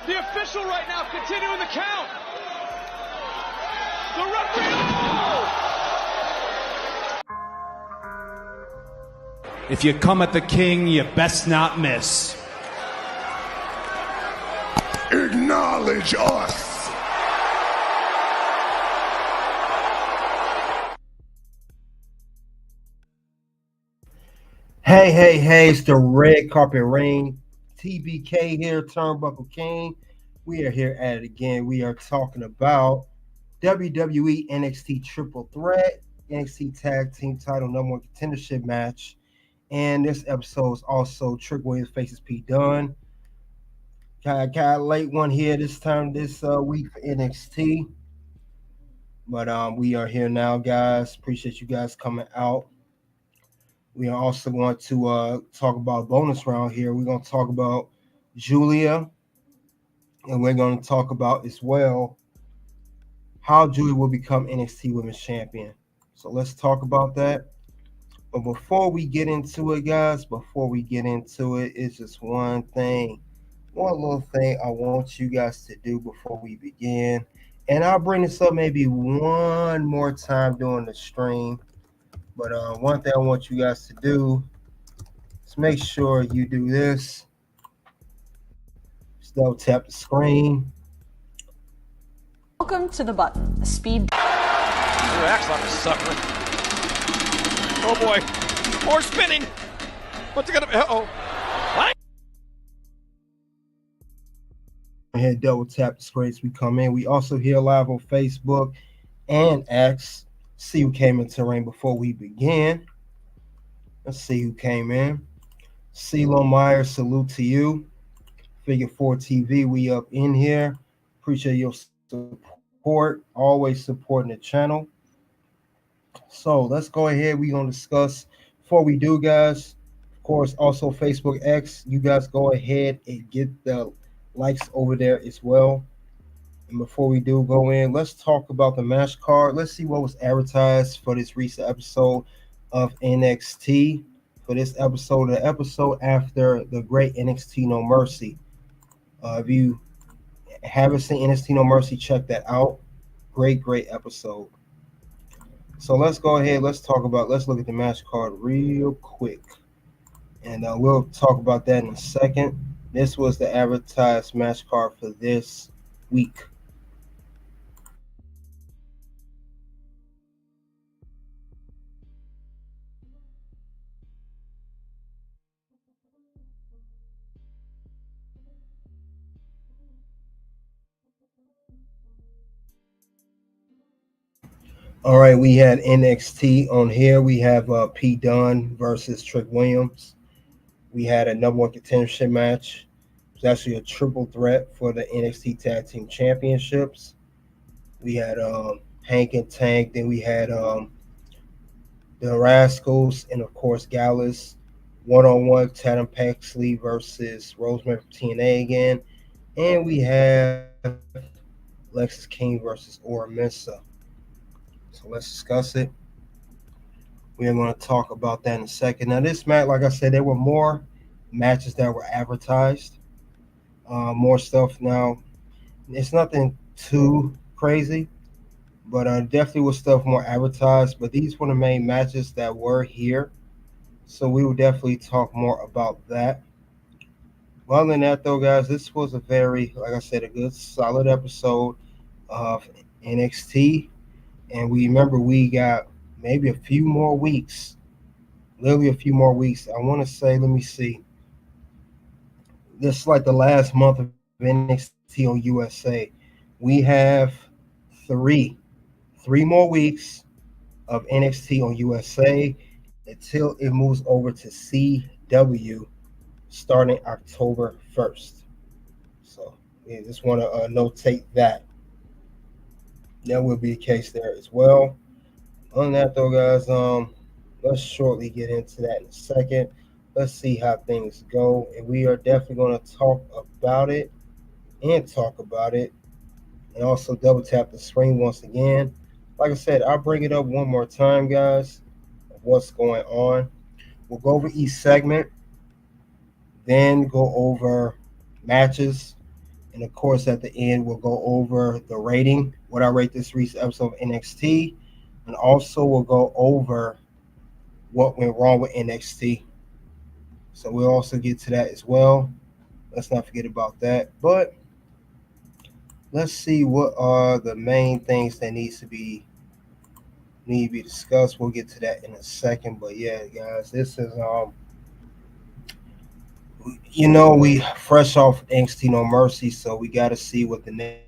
The official right now continuing the count. The referee. Oh! If you come at the king, you best not miss. Acknowledge us. Hey, it's the Red Carpet Rain. TBK here, Turnbuckle King. We are here at it again. We are talking about WWE NXT Triple Threat, NXT Tag Team Title #1 Contendership match. And this episode is also Trick Williams faces P. Dunne. Got a late one here this week for NXT. But we are here now, guys. Appreciate you guys coming out. We are also going to talk about bonus round here. We're going to talk about Julia, and we're going to talk about as well how Julia will become NXT Women's Champion. So let's talk about that. But before we get into it, guys, it's just one little thing I want you guys to do before we begin. And I'll bring this up maybe one more time during the stream. But one thing I want you guys to do is make sure you do this. Just double tap the screen. Welcome to the button. A speed. Acts like a sucker. Oh boy. More spinning. What's it gonna be? Uh-oh. What? And double tap the screen as we come in. We also here live on Facebook and X. See who came into the ring before we begin. Let's see who came in. CeeLo Meyer, salute to you. Figure 4 TV, we up in here. Appreciate your support. Always supporting the channel. So let's go ahead. We're going to discuss. Before we do, guys, of course, also Facebook X. You guys go ahead and get the likes over there as well. And before we do go in, let's talk about the match card. Let's see what was advertised for this recent episode of NXT. For this episode, the episode after the great NXT No Mercy. If you haven't seen NXT No Mercy, check that out. Great episode. So let's go ahead. Let's look at the match card real quick. And we'll talk about that in a second. This was the advertised match card for this week. All right, we had NXT on here. We have P. Dunne versus Trick Williams. We had a #1 contendership match. It was actually a triple threat for the NXT Tag Team Championships. We had Hank and Tank. Then we had the Rascals and, of course, Gallus. One-on-one, Tatum Paxley versus Rosemary from TNA again. And we have Lexis King versus Orsa. So let's discuss it. We're going to talk about that in a second. Now, this match, like I said, there were more matches that were advertised. More stuff. Now, it's nothing too crazy, but definitely was stuff more advertised. But these were the main matches that were here. So we will definitely talk more about that. Other than that, though, guys, this was a very, like I said, a good, solid episode of NXT. And we remember we got maybe a few more weeks, literally a few more weeks. I want to say, let me see. This is like the last month of NXT on USA. We have three more weeks of NXT on USA until it moves over to CW starting October 1st. So we just want to notate that. That will be the case there as well. On that though, guys, let's shortly get into that in a second. Let's see how things go, and we are definitely going to talk about it, and also double tap the screen once again. Like I said, I'll bring it up one more time, guys, of what's going on. We'll go over each segment, then go over matches, And of course, at the end, we'll go over the rating, what I rate this recent episode of NXT, and also we'll go over what went wrong with NXT. So we'll also get to that as well. Let's not forget about that. But let's see what are the main things that need to be discussed. We'll get to that in a second. But yeah, guys, this is we fresh off NXT No Mercy, so we got to see what the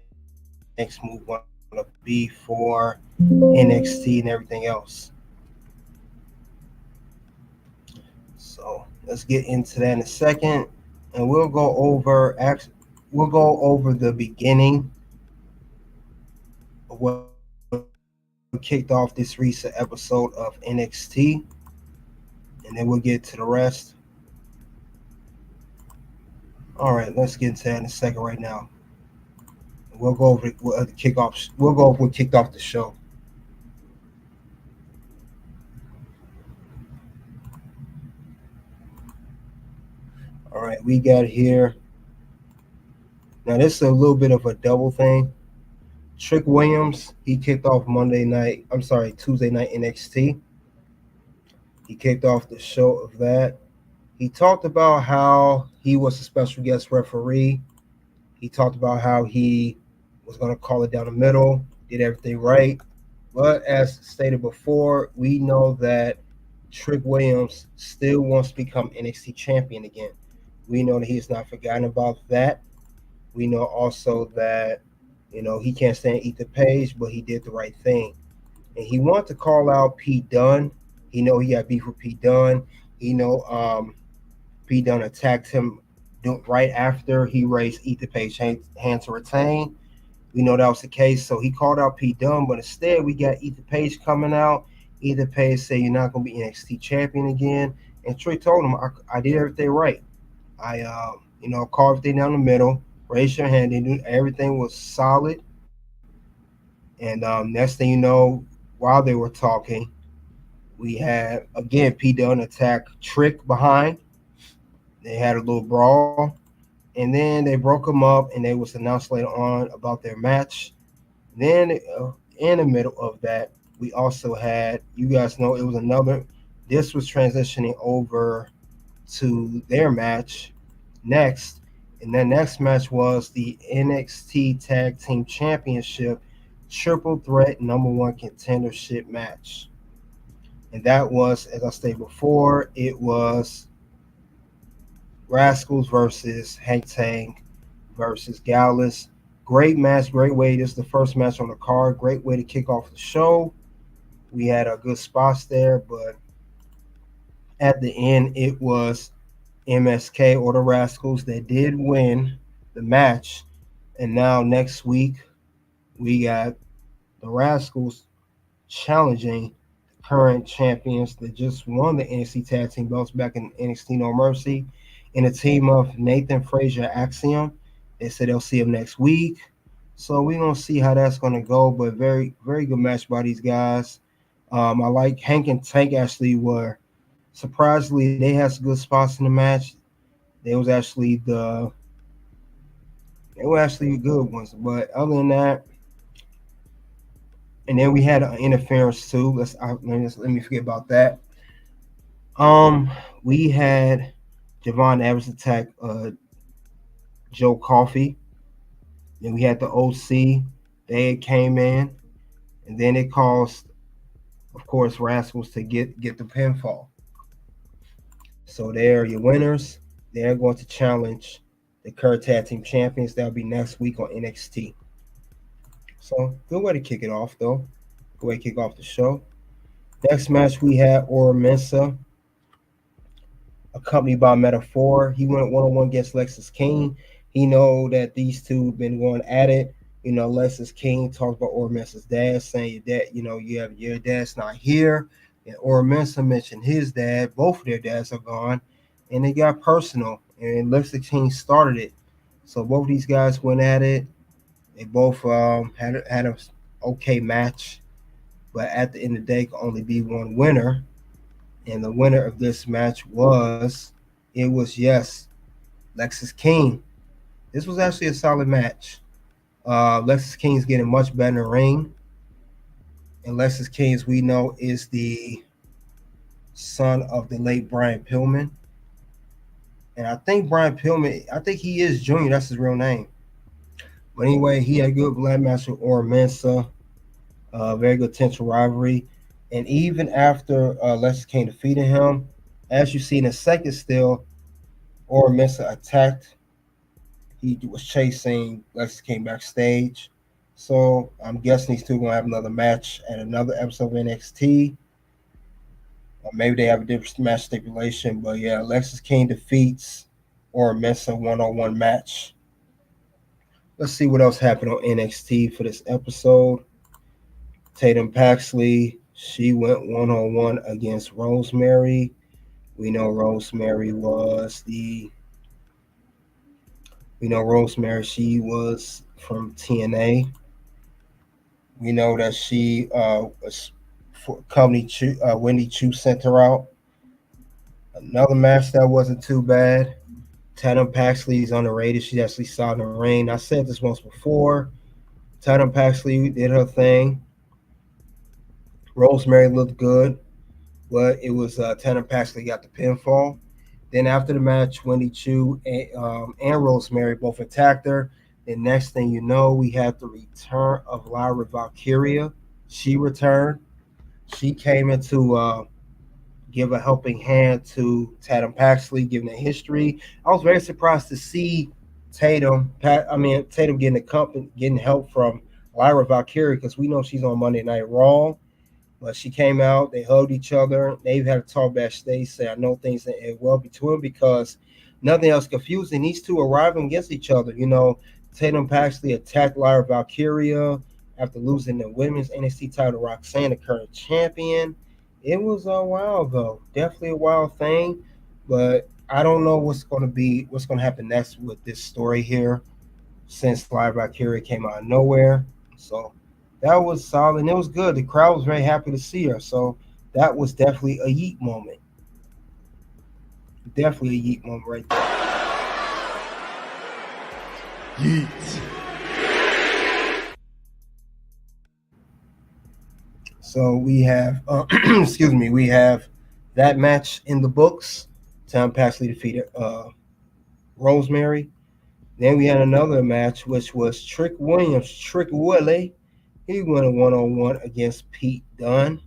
next move going to be for NXT and everything else. So let's get into that in a second, and we'll go over the beginning of what kicked off this recent episode of NXT, and then we'll get to the rest. All right, let's get into that in a second. Right now, we'll go over the kickoff. We'll go over what kicked off the show. All right, we got here. Now this is a little bit of a double thing. Trick Williams, he kicked off Tuesday night NXT. He kicked off the show of that. He talked about how he was a special guest referee. He talked about how he was going to call it down the middle, did everything right. But as stated before, we know that Trick Williams still wants to become NXT champion again. We know that he has not forgotten about that. We know also that, he can't stand Ethan Page, but he did the right thing. And he wanted to call out Pete Dunne. He got beef with Pete Dunne. Pete Dunne attacked him right after he raised Ethan Page's hand to retain. We know that was the case, so he called out Pete Dunne, but instead we got Ethan Page coming out. Ethan Page said, "You're not going to be NXT champion again." And Trey told him, I did everything right. I called everything down the middle, raised your hand, and everything was solid. And next thing you know, while they were talking, we had, again, Pete Dunne attack Trick behind. They had a little brawl, and then they broke them up, and they was announced later on about their match. Then in the middle of that, we also had, you guys know, this was transitioning over to their match next, and that next match was the NXT Tag Team Championship Triple Threat #1 Contendership match. And that was, as I stated before, it was Rascals versus Hank Tang versus Gallus. Great match, great way. This is the first match on the card. Great way to kick off the show. We had a good spots there, but at the end, it was MSK or the Rascals that did win the match. And now next week, we got the Rascals challenging the current champions that just won the NXT Tag Team belts back in NXT No Mercy, in a team of Nathan Frazer, Axiom. They said they'll see him next week. So we're going to see how that's going to go, but very, very good match by these guys. I like Hank and Tank actually were, surprisingly, they had some good spots in the match. They were actually good ones. But other than that, and then we had an interference too. Let me forget about that. We had Javon Evans attack Joe Coffey. Then we had the OC. They came in, and then it caused, of course, Rascals to get the pinfall. So they're your winners. They're going to challenge the current tag team champions. That'll be next week on NXT. So good way to kick it off, though. Good way to kick off the show. Next match we had Orsa, accompanied by Metaphor. He went one-on-one against Lexis King. He know that these two have been going at it. Lexis King talked about Orsa's dad, saying that, your dad's not here. And Orsa mentioned his dad. Both of their dads are gone. And it got personal. And Lexis King started it. So both of these guys went at it. They both had an okay match. But at the end of the day, could only be one winner. And the winner of this match was Lexis King. This was actually a solid match. Lexis King's getting much better in the ring. And Lexis King, as we know, is the son of the late Brian Pillman. And I think Brian Pillman, I think he is Junior. That's his real name. But anyway, he had a good blood match with Orsa Mensa. Very good potential rivalry. And even after Lexis King defeated him, as you see in a second still, Orsa Mensa attacked. He was chasing Lexis King backstage. So I'm guessing these two are going to have another match at another episode of NXT. Or maybe they have a different match stipulation. But yeah, Lexis King defeats Orsa Mensa one-on-one match. Let's see what else happened on NXT for this episode. Tatum Paxley, she went one-on-one against Rosemary. We know Rosemary, she was from TNA. We know that she was for company Wendy Chu sent her out. Another match that wasn't too bad. Tatum Paxley is underrated. She actually saw in the ring. I said this once before. Tatum Paxley did her thing. Rosemary looked good, but it was Tatum Paxley got the pinfall. Then after the match, Wendy Chu and Rosemary both attacked her. The next thing you know, we had the return of Lyra Valkyria. She returned. She came in to give a helping hand to Tatum Paxley, giving a history. I was very surprised to see Tatum getting help from Lyra Valkyria, because we know she's on Monday Night Raw. But she came out, they hugged each other. They've had a talk backstage, say, I know things that end well between them, because nothing else confusing. These two arriving against each other. You know, Tatum Paxley attacked Lyra Valkyria after losing the women's NXT title to Roxanne, the current champion. It was a while ago. Definitely a wild thing. But I don't know what's going to happen next with this story here, since Lyra Valkyria came out of nowhere. So that was solid, and it was good. The crowd was very happy to see her. So that was definitely a yeet moment. Definitely a yeet moment right there. Yeet. So we have, we have that match in the books. Tatum Paxley defeated Rosemary. Then we had another match, which was Trick Willie. He went a one-on-one against Pete Dunne.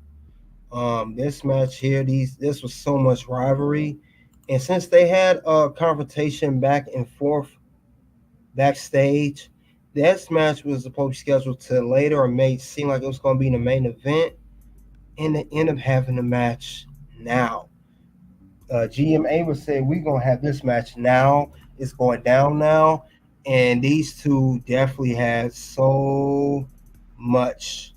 This match here, this was so much rivalry. And since they had a confrontation back and forth backstage, this match was supposed to be scheduled to later, or made seem like it was going to be in the main event. And they end up having the match now. GMA was saying, we're going to have this match now. It's going down now. And these two definitely had so much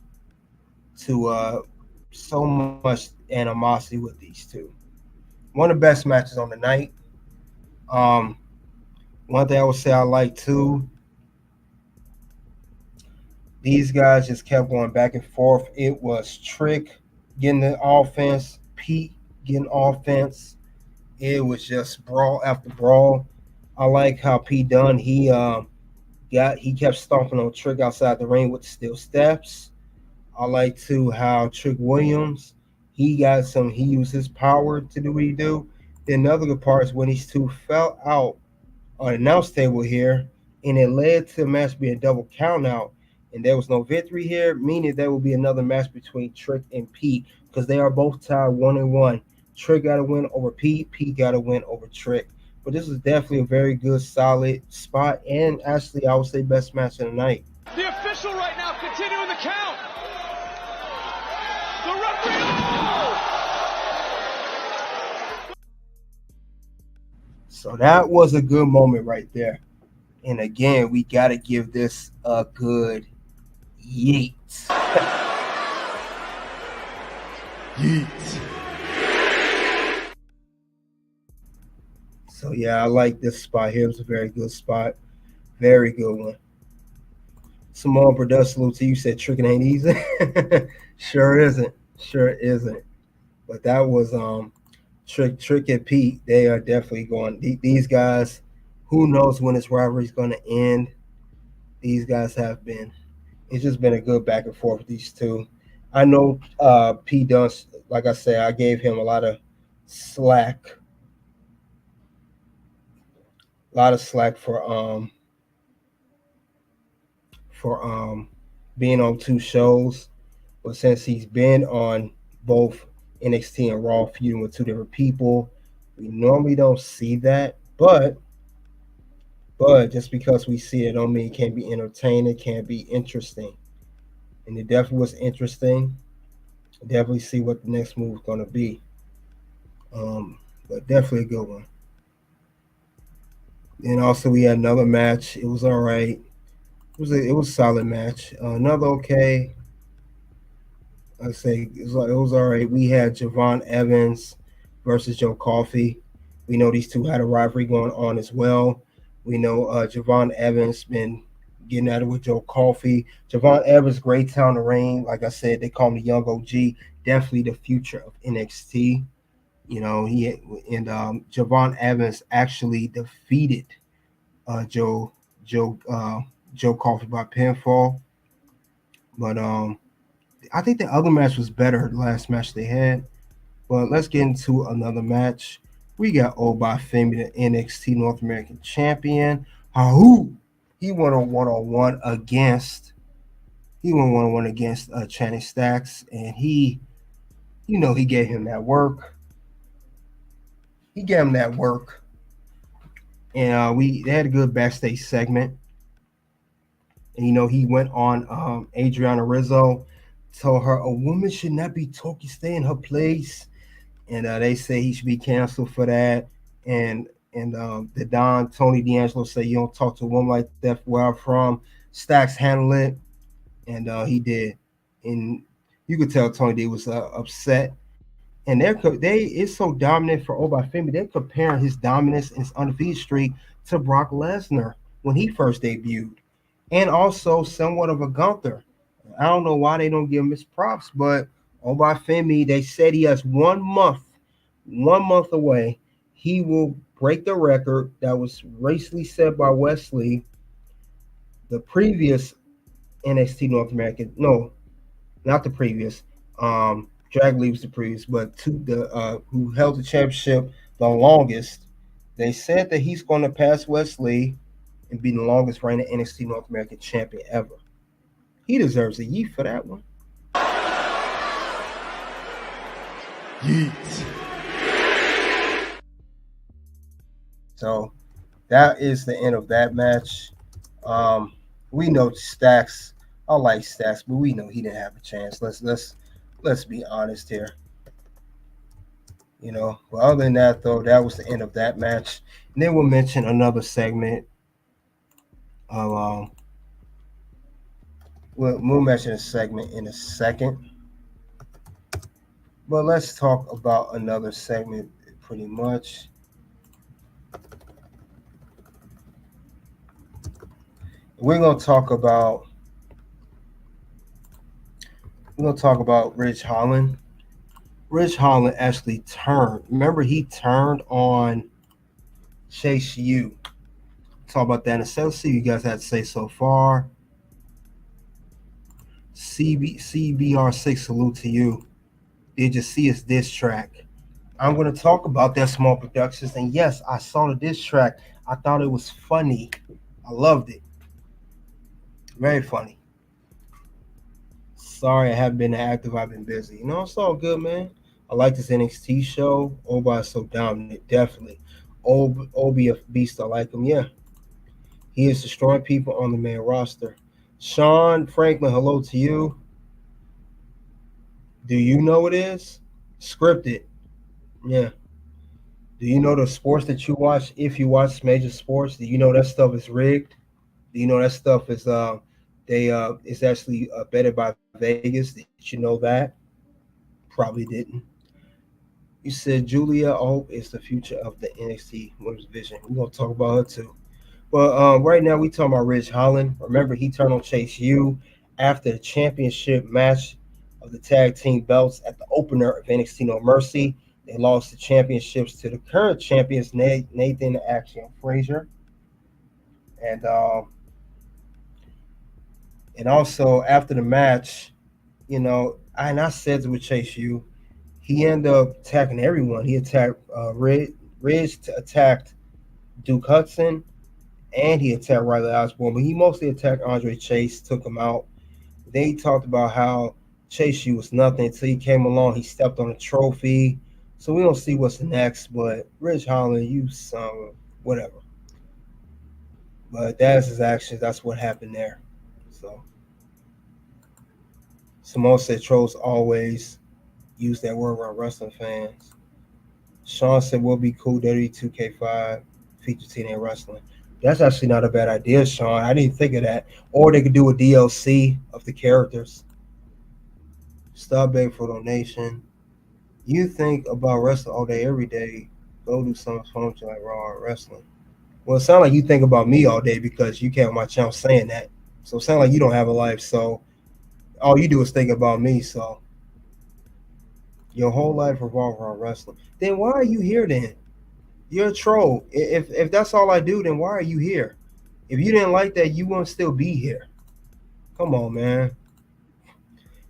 animosity with these two. One of the best matches on the night. One thing I would say I like too, these guys just kept going back and forth. It was Trick getting the offense, Pete getting offense. It was just brawl after brawl. I like how Pete Dunne, he kept stomping on Trick outside the ring with the steel steps. I like too how Trick Williams, he used his power to do what he do. Then the other good part is when these two fell out on the announce table here, and it led to the match being a double count out, and there was no victory here, meaning there will be another match between Trick and Pete, because they are both tied 1-1. Trick got to win over Pete. Pete got to win over Trick. But this is definitely a very good, solid spot, and actually, I would say best match of the night. The official right now continuing the count. The referee. So that was a good moment right there. And again, we got to give this a good yeet. Yeet. So yeah, I like this spot here. It was a very good spot. Very good one. Simone Production salute to you. Said tricking ain't easy. Sure isn't. But that was Trick and Pete. They are definitely going. These guys Who knows when this rivalry is going to end? These guys have been. It's just been a good back and forth with these two. I know P. Dunne, like I said, I gave him a lot of slack. For being on two shows. But since he's been on both NXT and Raw feuding with two different people, we normally don't see that. But just because we see it don't mean it can't be entertaining, it can't be interesting. And it definitely was interesting. Definitely see what the next move is going to be. But definitely a good one. And also we had another match. It was all right. It was a solid match. Another okay. I say it was all right. We had Javon Evans versus Joe Coffey. We know these two had a rivalry going on as well. We know Javon Evans been getting at it with Joe Coffey. Javon Evans, great talent to reign. Like I said, they call him the young OG. Definitely the future of NXT. You know, Javon Evans actually defeated Joe Coffey by pinfall. But I think the other match was better, the last match they had. But let's get into another match. We got Femi, the NXT North American Champion. He won a one-on-one against Channing Stacks, and he gave him that work. And they had a good backstage segment. And he went on Adriana Rizzo, told her a woman should not be talking, stay in her place. And they say he should be canceled for that. And the Don Tony D'Angelo said you don't talk to a woman like that where I'm from. Stacks handled it, and he did. And you could tell Tony D was upset. And it's so dominant for Femi. They're comparing his dominance and his undefeated streak to Brock Lesnar when he first debuted, and also somewhat of a Gunther. I don't know why they don't give him his props, but Femi, they said he has 1 month away. He will break the record that was recently set by Wesley, the previous NXT North American. No, not the previous. Drag Lee was the previous, but who held the championship the longest. They said that he's going to pass Wesley and be the longest reigning NXT North American champion ever. He deserves a yeet for that one. Yeet. So that is the end of that match. We know Stacks. I like Stacks, but we know he didn't have a chance. Let's be honest here. But other than that, though, that was the end of that match. And then we'll mention another segment of we'll mention a segment in a second. But let's talk about another segment pretty much. We're gonna talk about Ridge Holland. Ridge Holland actually turned. Remember, he turned on Chase U. Talk about that in a second. Let's see what you guys had to say so far. CBR6, salute to you. Did you see his diss track? I'm going to talk about that Small Productions. And yes, I saw the diss track. I thought it was funny. I loved it. Very funny. Sorry I haven't been active. I've been busy. It's all good, man. I like this NXT show. Obi is so dominant. Definitely. Obi a beast. I like him. Yeah. He is destroying people on the main roster. Sean Franklin, hello to you. Do you know it is? Scripted. Yeah. Do you know the sports that you watch? If you watch major sports, do you know that stuff is rigged? Do you know that stuff is it's actually betted by Vegas? Did you know that? Probably didn't. You said Julia is the future of the NXT Women's Division. We're gonna talk about her too. But right now we talking about Ridge Holland. Remember, he turned on Chase U after the championship match of the tag team belts at the opener of NXT No Mercy. They lost the championships to the current champions, Nathan Axiom Frazer. And also after the match, I said to Chase U, he ended up attacking everyone. He attacked Ridge attacked Duke Hudson, and he attacked Riley Osborne, but he mostly attacked Andre Chase, took him out. Then he talked about how Chase U was nothing until he came along. He stepped on a trophy. So we don't see what's next, but Ridge Holland, you son, whatever. But that's his actions. That's what happened there. So Simone said trolls always use that word around wrestling fans. Sean said, "Will be cool. WWE 2K5 feature TNA wrestling." That's actually not a bad idea, Sean. I didn't think of that. Or they could do a DLC of the characters. Stop begging for donation. You think about wrestling all day, every day. Go do something fun like Raw or wrestling. Well, it sounds like you think about me all day because you came on my channel saying that. So it sounds like you don't have a life. So all you do is think about me. So your whole life revolves around wrestling. Then why are you here then? You're a troll. If that's all I do, then why are you here? If you didn't like that, you wouldn't still be here. Come on, man.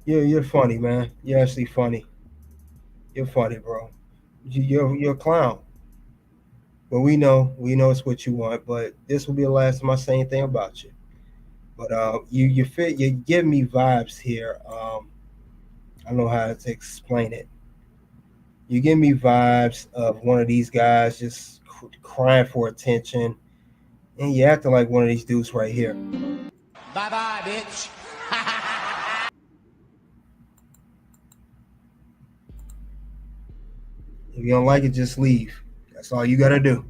You're funny, man. You're actually funny. You're funny, bro. You're a clown. But we know it's what you want. But this will be the last time I say anything about you. But you give me vibes here. I don't know how to explain it. You give me vibes of one of these guys just crying for attention, and you acting like one of these dudes right here. Bye-bye, bitch. If you don't like it, just leave. That's all you got to do.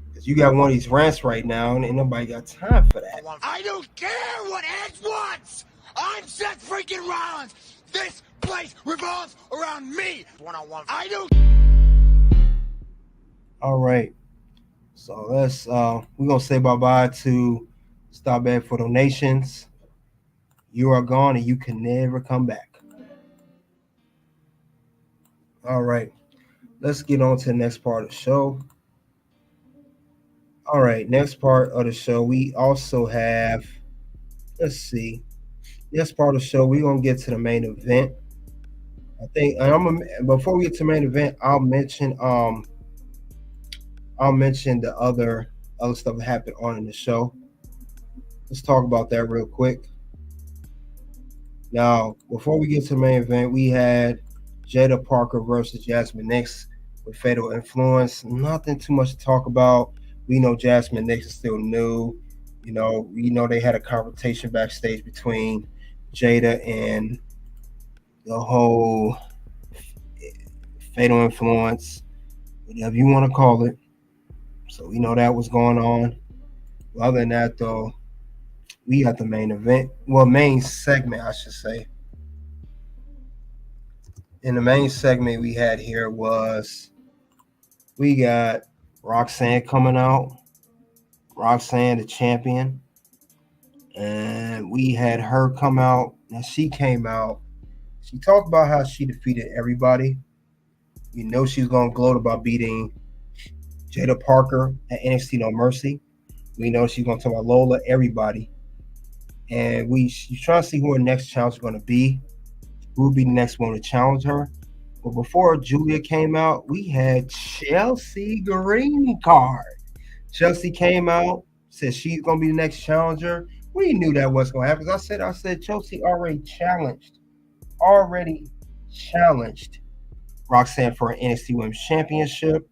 Because you got one of these rants right now, and ain't nobody got time for that. I don't care what Edge wants. I'm Seth freaking Rollins. This place revolves around me. One-on-one. I don't. All right. So let's we're gonna say bye-bye to Stop Begging for Donations. You are gone and you can never come back. All right. Let's get on to the next part of the show. All right, next part of the show, we also have, let's see. Next part of the show, we're gonna get to the main event. I think, before we get to the main event, I'll mention the other stuff that happened on in the show. Let's talk about that real quick. Now, before we get to the main event, we had Jada Parker versus Jasmine Nix with Fatal Influence. Nothing too much to talk about. We know Jasmine Nix is still new. We know they had a confrontation backstage between Jada and the whole Fatal Influence, whatever you want to call it. So we know that was going on. Other than that, though, we got the main event. Well, main segment, I should say. In the main segment we had here was we got Roxanne coming out. Roxanne, the champion. And we had her come out. Now she came out. She talked about how she defeated everybody. You know she's going to gloat about beating Jada Parker at NXT No Mercy. We know she's going to talk about Lola, everybody. And she's trying to see who her next challenge is going to be. Who will be the next one to challenge her. But before Julia came out, we had Chelsea Green Card. Chelsea came out, said she's going to be the next challenger. We knew that was going to happen. I said Chelsea already challenged Roxanne for an NXT Women's Championship.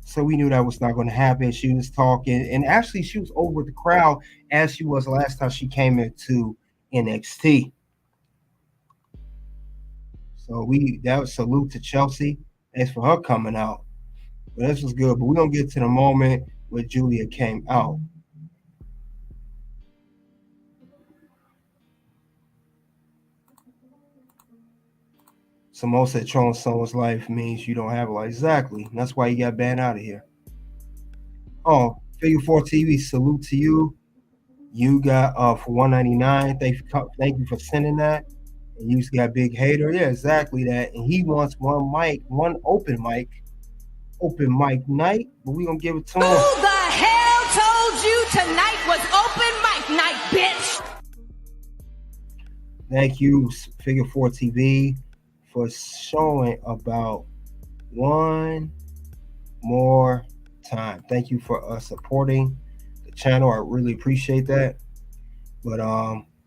So we knew that was not going to happen. She was talking, and actually she was over the crowd as she was last time she came into NXT. So that was salute to Chelsea. Thanks for her coming out. But this was good. But we're going to get to the moment where Julia came out. Simone said trolling someone's life means you don't have a life. Exactly. That's why you got banned out of here. Oh, Figure 4 TV, salute to you. You got for $199. Thank you for sending that. And you got Big Hater. Yeah, exactly that. And he wants one open mic night, but we're gonna give it to him. Who the hell tonight was open mic night, bitch. Thank you, Figure 4 TV, for showing about one more time. Thank you for supporting the channel. I really appreciate that. But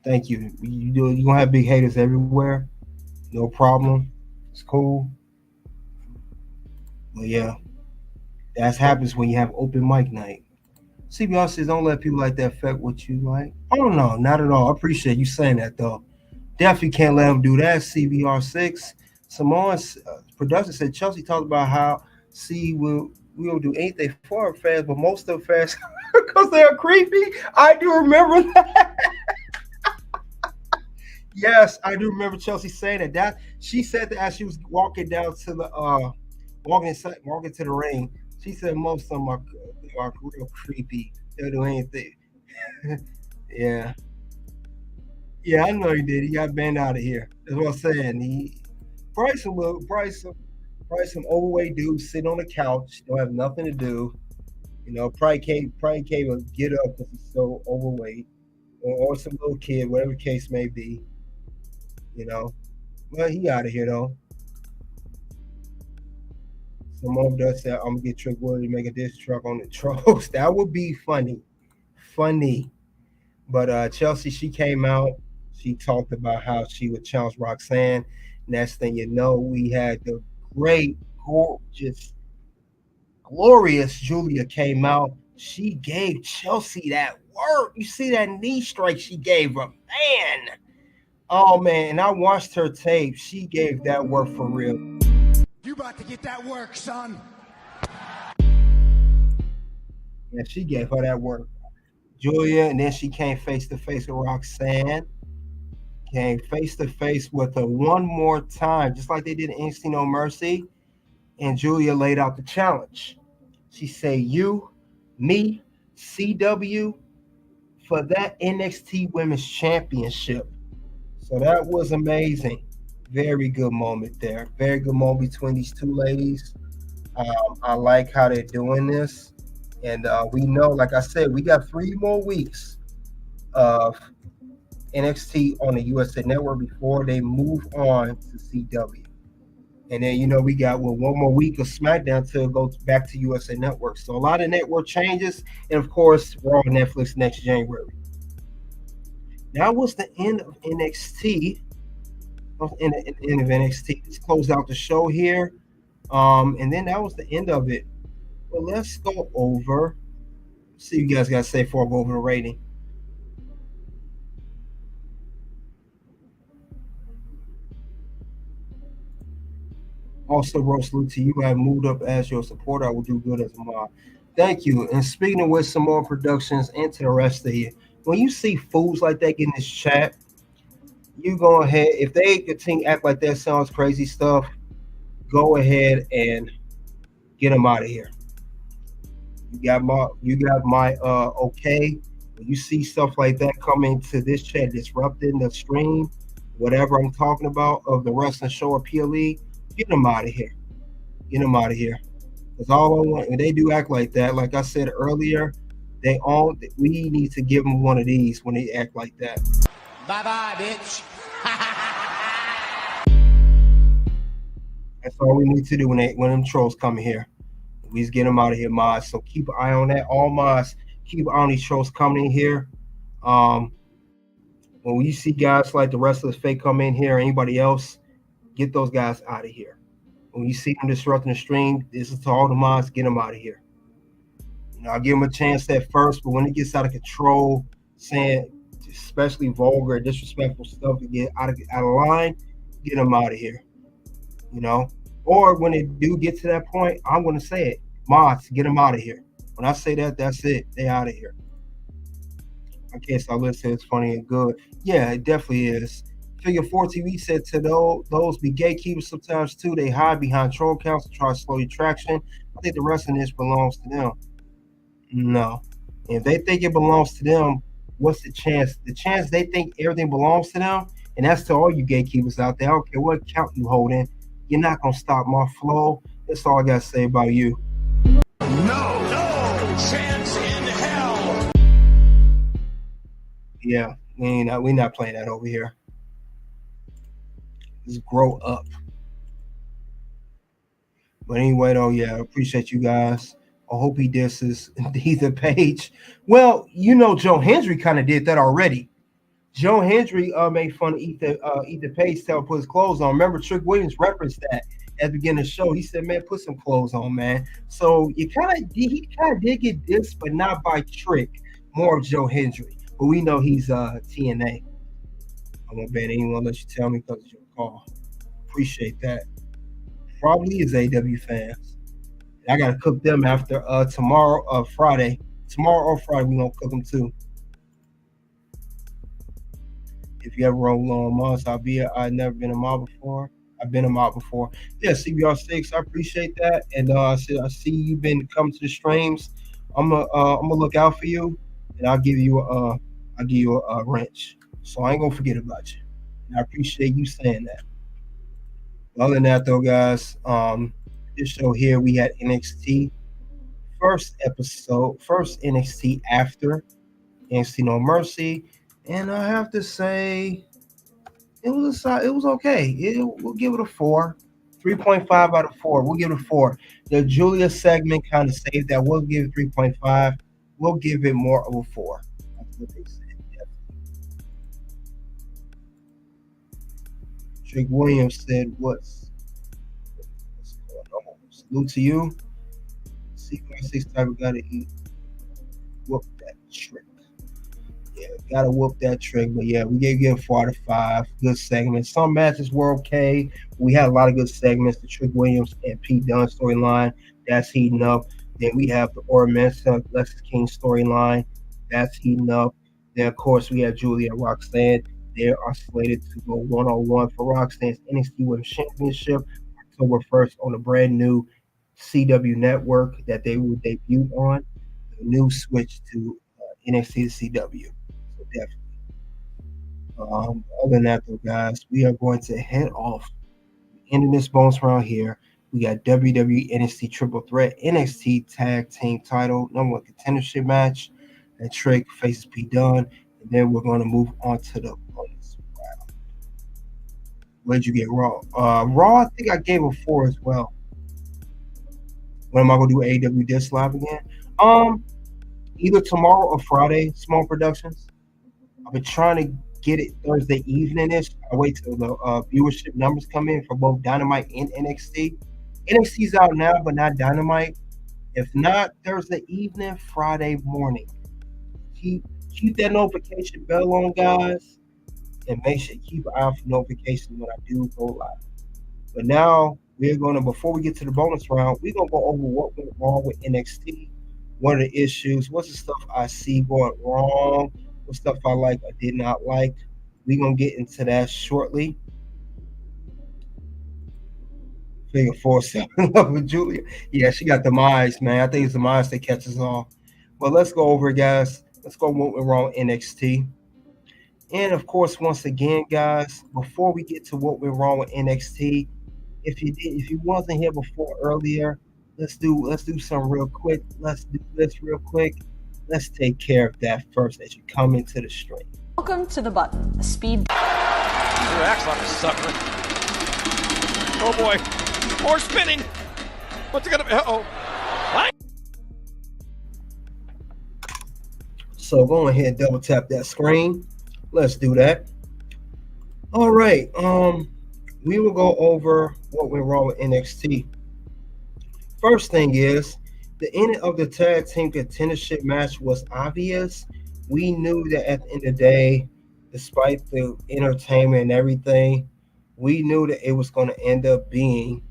thank you. You're gonna have big haters everywhere. No problem. It's cool. But yeah, that happens when you have open mic night. CBR says don't let people like that affect what you like. Oh no, not at all. I appreciate you saying that though. Definitely can't let them do that. CBR6. Samoa's production said Chelsea talked about how we will do anything for our fans, but most of the fans because they're creepy. I do remember that. Yes, I do remember Chelsea saying that. She said that as she was walking down to the walking to the ring. She said most of them are real creepy. They'll do anything. Yeah. Yeah, I know he did. He got banned out of here. That's what I'm saying. He probably some overweight dude sitting on the couch, don't have nothing to do. You know, probably can't even get up because he's so overweight, or some little kid, whatever the case may be. You know, well, he out of here though. Some more does say, "I'm gonna get Trick Willie to make a diss truck on the trolls." That would be funny. But Chelsea, she came out. She talked about how she would challenge Roxanne. Next thing you know, we had the great, gorgeous, glorious Julia came out. She gave Chelsea that work. You see that knee strike she gave her, man. Oh man, and I watched her tape. She gave that work for real. You about to get that work, son. Yeah, she gave her that work. Julia, and then she came face to face with Roxanne. Came face to face with her one more time, just like they did in NXT No Mercy. And Julia laid out the challenge. She said, "You, me, CW for that NXT Women's Championship." So that was amazing. Very good moment there. Very good moment between these two ladies. I like how they're doing this. And we know, like I said, we got 3 more weeks of NXT on the USA Network before they move on to CW. And then, you know, we got one more week of SmackDown to go back to USA Network. So a lot of network changes. And, of course, Raw and Netflix next January. That was the end of NXT. End of NXT. Let's close out the show here. And then that was the end of it. Well, let's go over. See what you guys got to say before I go over the rating. Also, Rose Lou, to you, I have moved up as your supporter. I will do good as a mod. Thank you. And speaking of which, some more productions and to the rest of you. When you see fools like that in this chat, you go ahead. If they continue to act like that sounds crazy stuff, go ahead and get them out of here. You got my okay. When you see stuff like that coming to this chat, disrupting the stream, whatever I'm talking about of the wrestling show or PLE, get them out of here. Get them out of here. That's all I want. When they do act like that, like I said earlier, we need to give them one of these when they act like that. Bye-bye, bitch. That's all we need to do when them trolls come here. We just get them out of here, mods. So keep an eye on that. All mods, keep an eye on these trolls coming in here. When you see guys like the Restless Fake come in here or anybody else, get those guys out of here. When you see them disrupting the stream, this is to all the mods, get them out of here. You know, I'll give them a chance at first, but when it gets out of control, saying especially vulgar, disrespectful stuff to get out of line, get them out of here. You know, or when they do get to that point, I'm going to say it. Mods, get them out of here. When I say that, that's it. They out of here. I can't stop listening. It's funny and good. Yeah, it definitely is. Figure 4 TV said to those be gatekeepers sometimes too. They hide behind troll accounts to try to slow your traction. I think the rest of this belongs to them. No. If they think it belongs to them, what's the chance? The chance they think everything belongs to them, and that's to all you gatekeepers out there. I don't care what account you hold in. You're not going to stop my flow. That's all I got to say about you. No chance in hell. Yeah, we not playing that over here. Just grow up. But anyway, though, yeah, I appreciate you guys. I hope he disses either page. Well, Joe Hendry kind of did that already. Joe Hendry made fun of Ethan Page, tell him to put his clothes on. Remember, Trick Williams referenced that at the beginning of the show. He said, "Man, put some clothes on, man." So he kind of did get dissed, but not by Trick, more of Joe Hendry. But we know he's TNA. I'm gonna bet anyone let you tell me because it's your call. Appreciate that. Probably is AW fans. I gotta cook them after tomorrow, Friday. Tomorrow or Friday, we gonna cook them too. If you ever roll on months, I've never been a mob before. I've been a mob before. Yeah, CBR6, I appreciate that. And I see you've been coming to the streams. I'm gonna look out for you, and I'll give you a wrench. So I ain't gonna forget about you. And I appreciate you saying that. Other than that, though, guys, this show here we had NXT first NXT after NXT No Mercy. And I have to say, it was okay. We'll give it a 4, 3.5 out of 4. We'll give it a 4. The Julia segment kind of saved that. We'll give it 3.5. We'll give it more of a 4. That's what they said. Yeah. Trick Williams said, "What's going on? Salute to you. C6 type of gotta eat. Whoop that trick." Yeah, gotta whoop that trick. But yeah, we gave it 4 out of 5. Good segments. Some matches were okay. We had a lot of good segments. The Trick Williams and Pete Dunne storyline, that's heating up. Then we have the Orsa Lexis King storyline, that's heating up. Then of course we have Julia Roxanne. They are slated to go 1-on-1 for Roxanne's NXT Women's Championship October 1st on a brand new CW network that they will debut on. The new switch to NXT to CW. So definitely. Other than that, though, guys, we are going to head off. Ending this bonus round here. We got WWE NXT Triple Threat NXT Tag Team Title #1 Contendership match. And Trick faces Pete Dunne. And then we're going to move on to the bonus round. Where'd you get Raw? Raw, I think I gave a 4 as well. When am I going to do AEW Disc Live again? Either tomorrow or Friday, small productions. I've been trying to get it Thursday evening-ish. I wait till the viewership numbers come in for both Dynamite and NXT. NXT's out now, but not Dynamite. If not, Thursday evening, Friday morning. Keep that notification bell on, guys, and make sure you keep an eye out for notifications when I do go live. But now we're gonna, before we get to the bonus round, we're gonna go over what went wrong with NXT. What are the issues? What's the stuff I see going wrong? What stuff I like or did not like? We're going to get into that shortly. Figure 4-7 with Julia. Yeah, she got the eyes, man. I think it's the eyes that catches all. Well, let's go over it, guys. Let's go what went wrong with NXT. And, of course, once again, guys, before we get to what went wrong with NXT, if you wasn't here before earlier, Let's do some real quick. Let's do this real quick. Let's take care of that first as you come into the stream. Welcome to the button. A speed. He acts like a sucker. Oh boy. More spinning. What's it gonna be? Uh-oh. What? So go ahead and double tap that screen. Let's do that. All right. We will go over what went wrong with NXT. First thing is, the end of the tag team contendership match was obvious. We knew that at the end of the day, despite the entertainment and everything, we knew that it was going to end up being.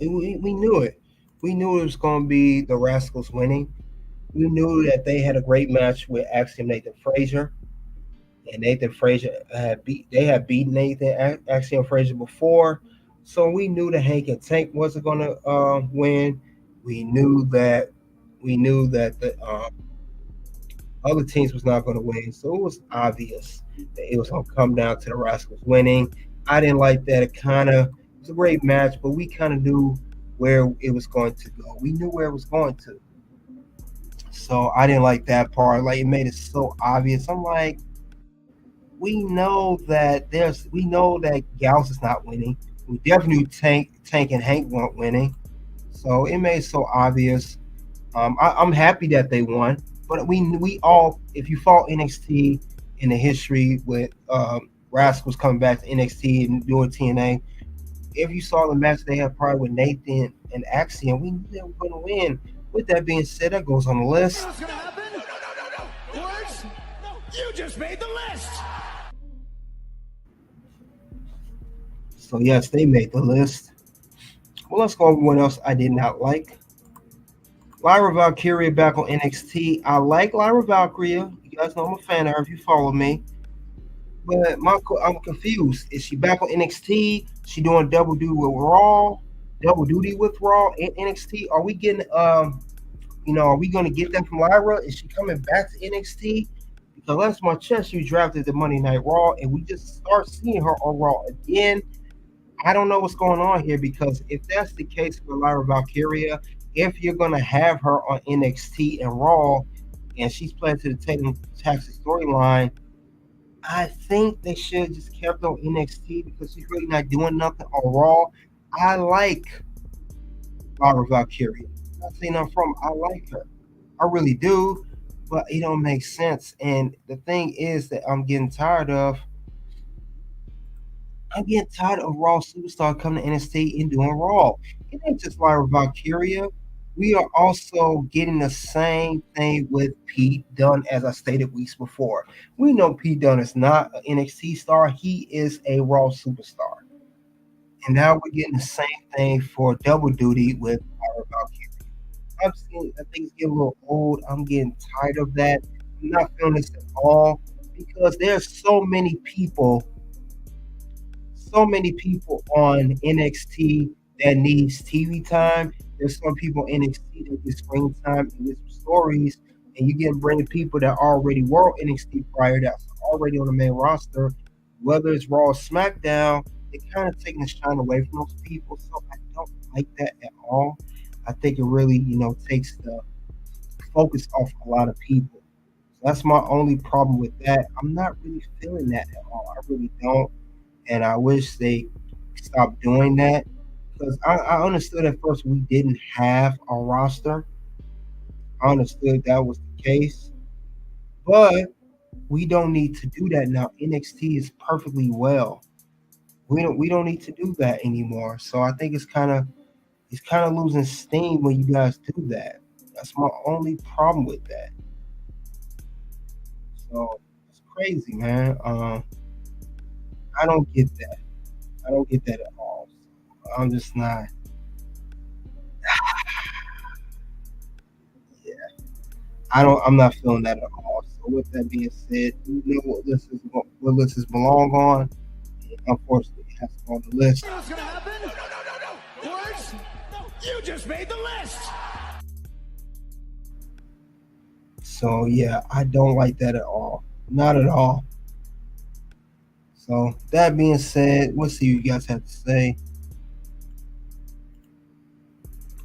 We knew it. We knew it was going to be the Rascals winning. We knew that they had a great match with Axiom and Nathan Frazer, and Nathan Frazer had beaten Axiom Frazer before. So we knew that Hank and Tank wasn't going to win. We knew that the other teams was not going to win. So it was obvious that it was going to come down to the Rascals winning. I didn't like that. It was a great match, but we kind of knew where it was going to go. We knew where it was going to. So I didn't like that part. Like, it made it so obvious. I'm like, we know that Gallus is not winning. We definitely Tank and Hank weren't winning. So it made it so obvious. I'm happy that they won, but we all, if you follow NXT in the history with Rascals coming back to NXT and doing TNA, if you saw the match they had probably with Nathan and Axiom, we knew they were going to win. With that being said, that goes on the list. What's gonna happen? No. Words? No. You just made the list. So yes, they made the list. Well, let's go over what else I did not like. Lyra Valkyria back on NXT. I like Lyra Valkyria. You guys know I'm a fan of her if you follow me. But I'm confused. Is she back on NXT? She doing double duty with Raw and NXT? Are we getting are we gonna get that from Lyra? Is she coming back to NXT? Because last month she drafted the Monday Night Raw and we just start seeing her on Raw again. I don't know what's going on here, because if that's the case for Lyra Valkyria, if you're gonna have her on NXT and Raw and she's playing to the Texas storyline, I think they should just kept on NXT because she's really not doing nothing on Raw. I like Lyra Valkyria. I'm not saying nothing from her. I like her. I really do, but it don't make sense. And the thing is that I'm getting tired of Raw Superstar coming to NXT and doing Raw. It ain't just Lyra Valkyria. We are also getting the same thing with Pete Dunne, as I stated weeks before. We know Pete Dunne is not an NXT star. He is a Raw Superstar. And now we're getting the same thing for double duty with Lyra Valkyria. I think it's getting a little old. I'm getting tired of that. I'm not feeling this at all, because there's so many people on NXT that needs TV time. There's some people in NXT that get screen time and get stories, and you get bringing people that already were on NXT prior, that's already on the main roster, whether it's Raw or SmackDown. They're kind of taking the shine away from those people, so I don't like that at all. I think it really, takes the focus off a lot of people. So that's my only problem with that. I'm not really feeling that at all. I really don't. And I wish they stopped doing that, because I understood at first we didn't have a roster. I understood that was the case, but we don't need to do that now. NXT is perfectly well. We don't need to do that anymore. So I think it's kind of losing steam when you guys do that. That's my only problem with that. So it's crazy, man. I don't get that. I don't get that at all. I'm just not. Yeah, I'm not feeling that at all. So with that being said, you know what list is belong on. Unfortunately, it has to go on the list. What's gonna happen? No. Words? No. You just made the list. So yeah, I don't like that at all. Not at all. So that being said, we'll see what you guys have to say.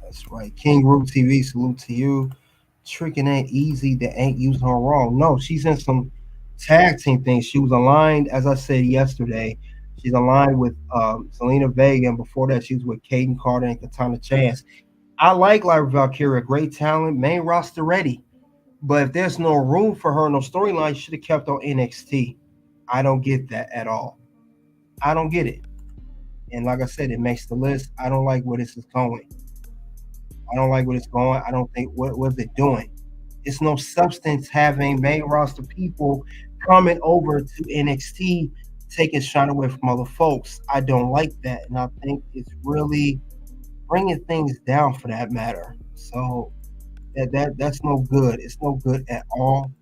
That's right. King Root TV, salute to you. Tricking ain't easy. That ain't using her wrong. No, she's in some tag team things. She was aligned, as I said yesterday. She's aligned with Selena Vega, and before that, she was with Caden Carter and Katana Chance. I like Lyra Valkyria, great talent, main roster ready. But if there's no room for her, no storyline, she should have kept on NXT. I don't get that at all. I don't get it. And like I said, it makes the list. I don't like where this is going. I don't think what's it doing? It's no substance having main roster people coming over to NXT, taking shine away from other folks. I don't like that. And I think it's really bringing things down for that matter. So that's no good. It's no good at all.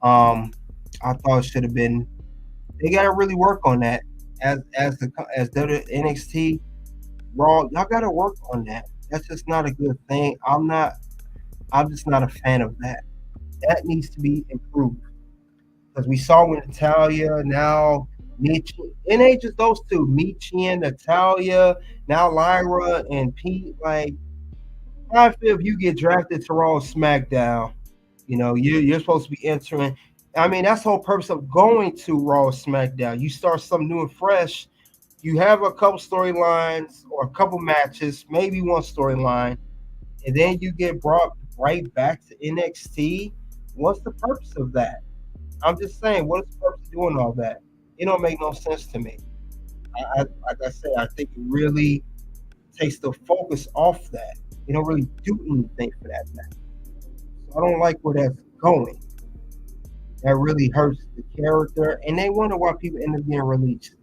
I thought it should have been. They got to really work on that as the NXT Raw. Y'all got to work on that. That's just not a good thing. I'm just not a fan of that. That needs to be improved, because we saw with Natalia, now Michi, and ain't just those two, Michi and Natalia, now Lyra and Pete. Like, I feel if you get drafted to Raw or SmackDown, You know, you're supposed to be entering. I mean, that's the whole purpose of going to Raw or SmackDown. You start something new and fresh. You have a couple storylines or a couple matches, maybe one storyline, and then you get brought right back to NXT. What's the purpose of that? I'm just saying, what is the purpose of doing all that? It don't make no sense to me. Like I said, I think it really takes the focus off that. You don't really do anything for that match. So I don't like where that's going. That really hurts the character, and they wonder why people end up being released.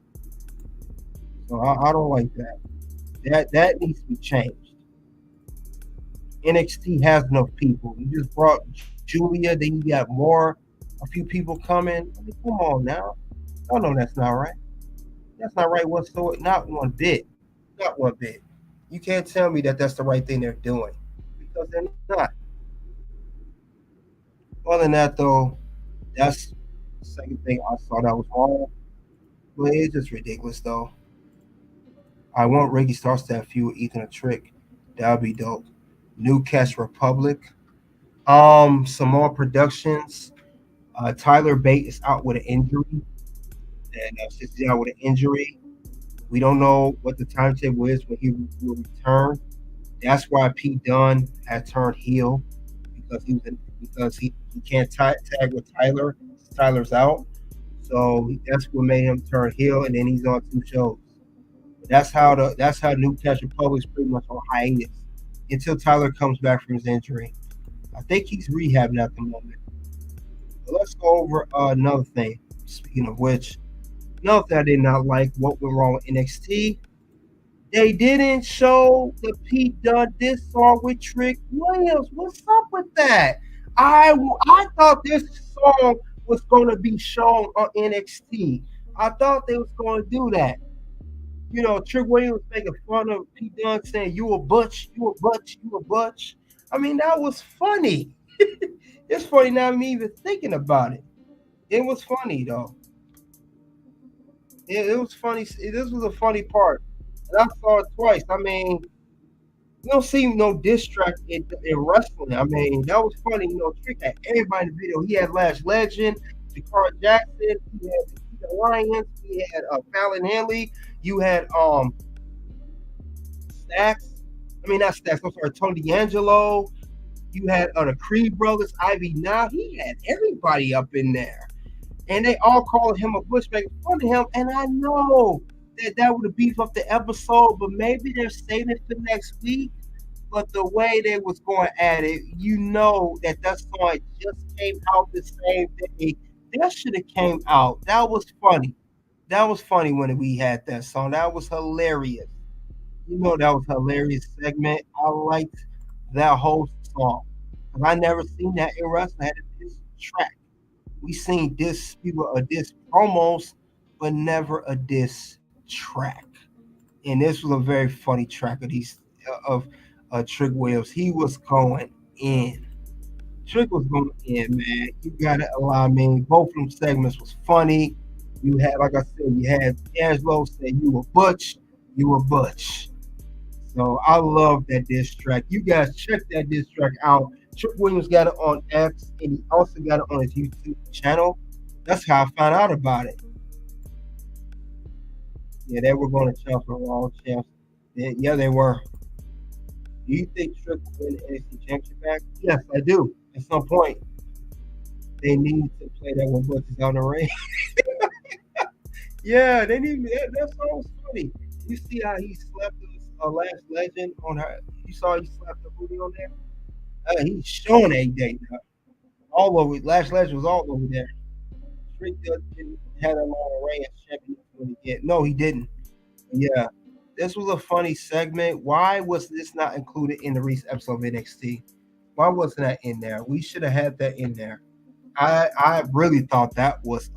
So I don't like that. That needs to be changed. NXT has enough people. You just brought Julia, then you got a few people coming. I mean, come on now. I know that's not right. That's not right whatsoever. Not one bit. Not one bit. You can't tell me that that's the right thing they're doing, because they're not. Other than that, though, that's the second thing I saw that was wrong. But it's just ridiculous, though. I want Ricky Starks to have feud with Ethan a Trick. That would be dope. New Cash Republic. Some more productions. Tyler Bate is out with an injury. And since he's out with an injury, we don't know what the timetable is when he will return. That's why Pete Dunne had turned heel, because he can't tag with Tyler. Tyler's out. So that's what made him turn heel, and then he's on 2 shows. That's how New Cash Republic is pretty much on hiatus until Tyler comes back from his injury. I think he's rehabbing at the moment. But let's go over another thing. Speaking of which, another thing I did not like, what went wrong with NXT. They didn't show the Pete Dunne diss song with Trick Williams. What's up with that? I thought this song was going to be shown on NXT. I thought they was going to do that. You know, Trick Williams making fun of Pete Dunne, saying, you a butch, you a butch, you a butch. I mean, that was funny. It's funny now, me even thinking about it. It was funny, though. It was funny. This was a funny part. And I saw it twice. I mean, you don't see no diss track in wrestling. I mean, that was funny. You know, Trick had everybody in the video. He had Lash Legend, Jakar Jackson, he had the Lions, he had Fallon Henley, you had Stacks. I mean, not Stacks. I'm sorry, Tony D'Angelo. You had the Creed brothers, Ivy. Now he had everybody up in there, and they all calling him a butch, making fun of him. And I know that would have beefed up the episode, but maybe they're saving it for next week. But the way they was going at it, you know that song just came out the same day. That should have came out. That was funny. That was funny when we had that song. That was hilarious. You know, that was a hilarious segment. I liked that whole song. I never seen that in wrestling. I had this track. We seen diss promos, but never a diss track. And this was a very funny track of Trick Williams. He was going in. Trick was going in, man. You gotta allow me. Both of them segments was funny. You had, like I said, you had Angelo say you a butch, you a butch. So I love that diss track. You guys check that diss track out. Trick Williams got it on X, and he also got it on his YouTube channel. That's how I found out about it. Yeah, they were going to challenge for Raw champs. Yeah, they were. Do you think Trick will win the NXT Championship back? Yes, I do. At some point, they need to play that when Butch is on the ring. Yeah, they need that song was funny. You see how he slapped Lash Legend on her? You saw he slapped the booty on there? He's showing that day now. All over. Lash Legend was all over there. Trick didn't have a long reign as champion again. No, he didn't. Yeah. This was a funny segment. Why was this not included in the recent episode of NXT? Why wasn't that in there? We should have had that in there. I really thought that was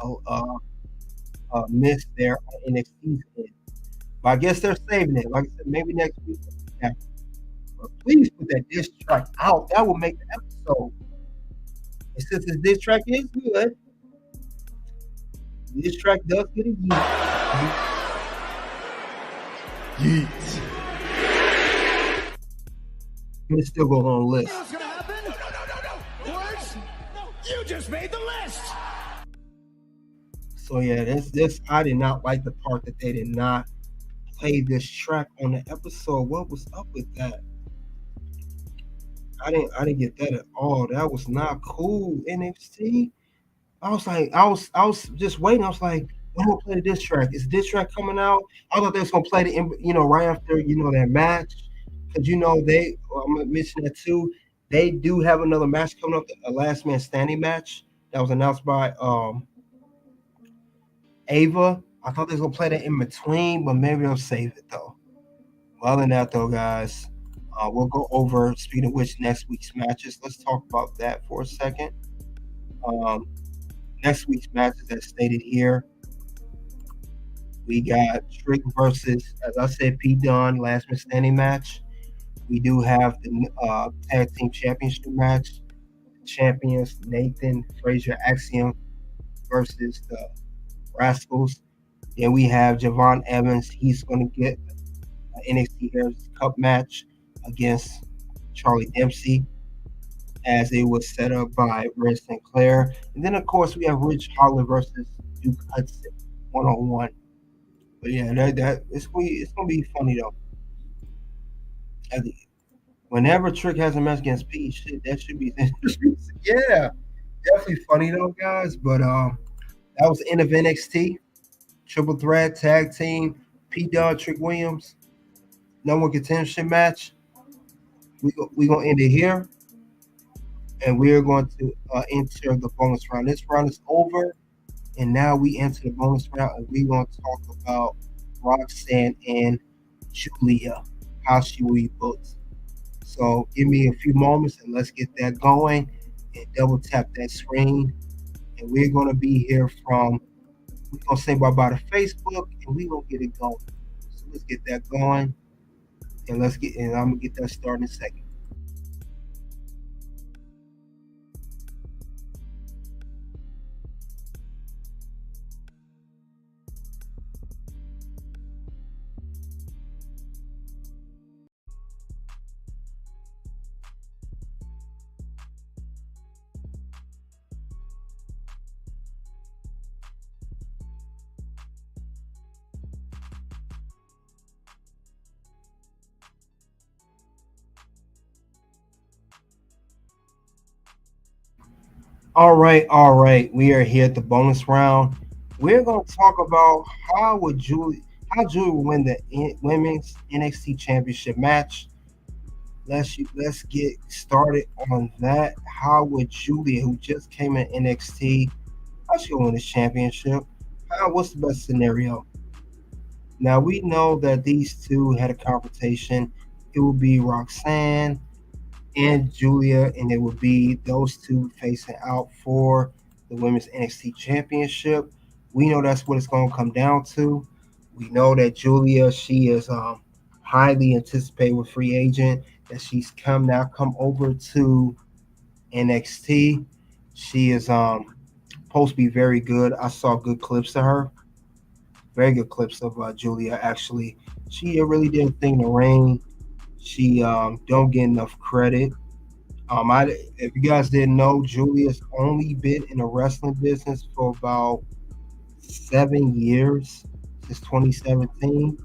a miss there on NXT's end. But I guess they're saving it. Like I said, maybe next week. But please put that diss track out. That will make the episode. And since this diss track is good, this track does get a yeet. Yeet. It still goes on the list. What's gonna happen? No. Words? You just made the list. So yeah, this I did not like the part that they did not play this track on the episode. What was up with that? I didn't get that at all. That was not cool. NXT. I was like, I was just waiting. I was like, when gonna play the diss track? Is the diss track coming out? I thought they was gonna play right after their match, because I'm gonna mention that too. They do have another match coming up, a last man standing match that was announced by Ava. I thought they was gonna play that in between, but maybe they'll save it though. Well, than that though, guys, we'll go over. Speaking of which, next week's matches. Let's talk about that for a second. Next week's matches, as stated here, we got Trick versus, as I said, Dunne, last man standing match. We do have the Tag Team Championship match. Champions Nathan Frazer, Axiom versus the Rascals. Then we have Javon Evans. He's going to get an NXT Heritage Cup match against Charlie Dempsey, as it was set up by Red Sinclair. And then, of course, we have Rich Holland versus Duke Hudson, 1-on-1. But yeah, it's gonna be funny though. Whenever Trick has a match against Pete, that should be yeah, definitely funny though, guys. But that was the end of NXT Triple Threat Tag Team. Pete Dunne, Trick Williams, #1 contendership match. We gonna end it here, and we're going to enter the bonus round. This round is over, and now we enter the bonus round, and we're going to talk about Roxanne and Julia, how she will be booked. So give me a few moments, and let's get that going, and double tap that screen. And we're going to be here we're going to say bye-bye to Facebook, and we're going to get it going. So let's get that going, and I'm going to get that started in a second. All right. We are here at the bonus round. We're going to talk about how Julia will win the women's NXT Championship match. Let's get started on that. How would Julia, who just came in NXT, how she will win this championship? What's the best scenario? Now we know that these two had a confrontation. It will be Roxanne and Julia, and it would be those two facing out for the women's NXT Championship. We know that's what it's going to come down to. We know that Julia, she is highly anticipated with free agent, that she's come over to NXT. She is supposed to be very good. I saw good clips of her. Very good clips of Julia, actually. She really did a thing in the ring. She don't get enough credit. If you guys didn't know, Julia's only been in the wrestling business for about 7 years, since 2017,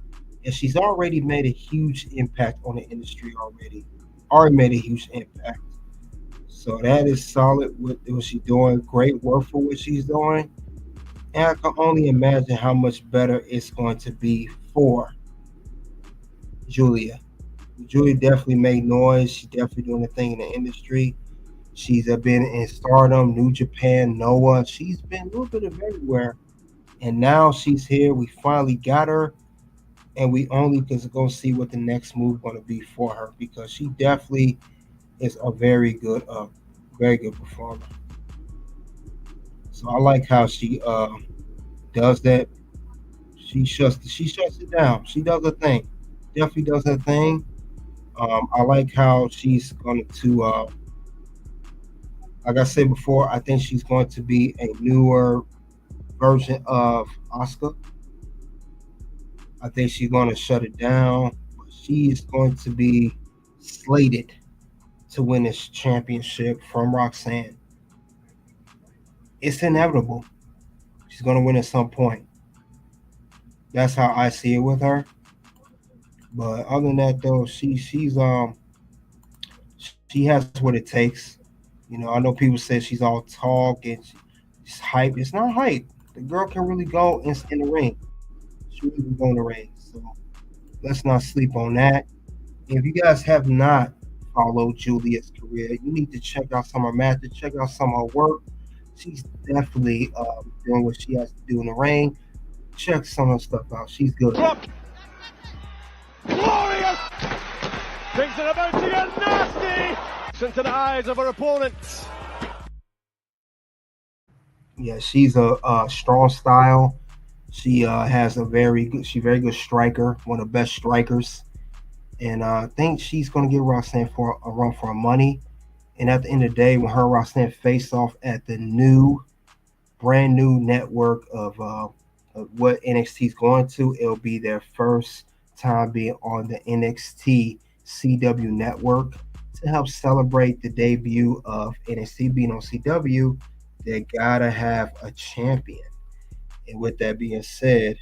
and she's already made a huge impact on the industry already. Already made a huge impact. So that is solid. What she's doing, great work for what she's doing, and I can only imagine how much better it's going to be for Julia. Julia definitely made noise. She's definitely doing a thing in the industry. She's been in Stardom, New Japan, Noah. She's been a little bit of everywhere. And now she's here. We finally got her. And we only going to see what the next move going to be for her, because she definitely is a very good performer. So I like how she does that. She shuts it down. She does her thing. Definitely does her thing. I like how she's going to, like I said before, I think she's going to be a newer version of Asuka. I think she's going to shut it down. She's going to be slated to win this championship from Roxanne. it's inevitable. She's gonna win at some point. That's how I see it with her. But other than that, though, she has what it takes. You know, I know people say she's all talk and she's hype. It's not hype. The girl can really go in the ring. She really can go in the ring. So let's not sleep on that. If you guys have not followed Julia's career, you need to check out some of her matches, check out some of her work. She's definitely doing what she has to do in the ring. Check some of her stuff out. She's good. Drop. Glorious! Things are about to get nasty into the eyes of her opponents. Yeah, she's a strong style. She has a very good striker, one of the best strikers. And I think she's going to give Roxanne for a run for her money. And at the end of the day, when her and Roxanne face off at the brand new network of what NXT is going to, it'll be their first time being on the NXT CW network. To help celebrate the debut of NXT being on CW, they gotta have a champion. And with that being said,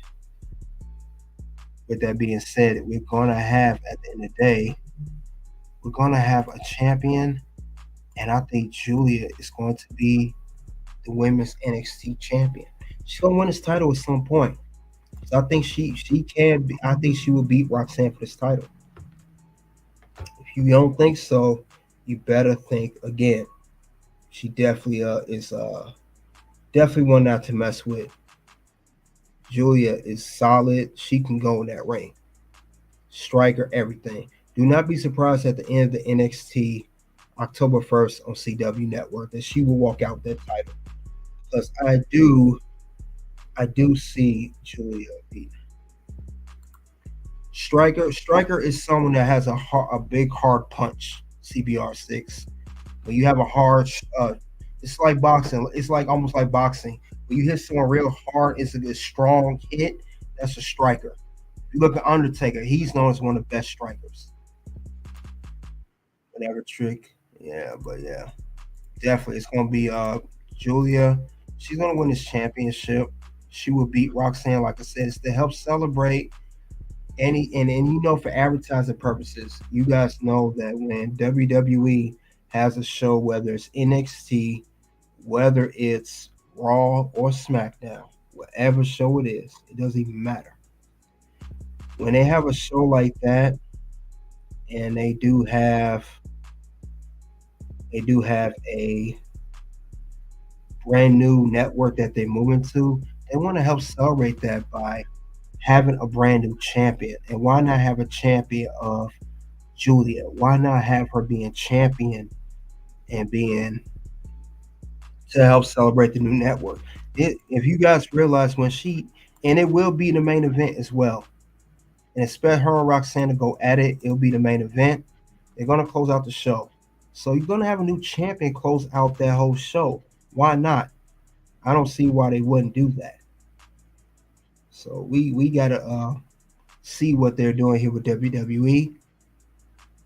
we're gonna have, at the end of the day, we're gonna have a champion, and I think Julia is going to be the women's NXT champion. She's gonna win this title at some point. So I think she can be. I think she will beat Roxanne for this title. If you don't think so, you better think again. She definitely is definitely one not to mess with. Julia is solid. She can go in that ring. Striker, everything. Do not be surprised at the end of the NXT October 1st on CW Network that she will walk out with that title. Because I do see Julia beat. Striker is someone that has a big hard punch. CBR6. When you have a hard, it's like boxing. It's like almost like boxing. When you hit someone real hard, it's a good strong hit. That's a striker. You look at Undertaker. He's known as one of the best strikers. Whatever trick. Yeah, but yeah. Definitely. It's going to be Julia. She's going to win this championship. She will beat Roxanne, like I said. It's to help celebrate and you know, for advertising purposes, you guys know that when WWE has a show, whether it's NXT, whether it's Raw or SmackDown, whatever show it is, it doesn't even matter. When they have a show like that, and they do have a brand new network that they're moving to, they want to help celebrate that by having a brand new champion. And why not have a champion of Julia? Why not have her being champion and being to help celebrate the new network? If you guys realize when and it will be the main event as well. And expect her and Roxanne to go at it. It'll be the main event. They're going to close out the show. So you're going to have a new champion close out that whole show. Why not? I don't see why they wouldn't do that. So we got to see what they're doing here with WWE.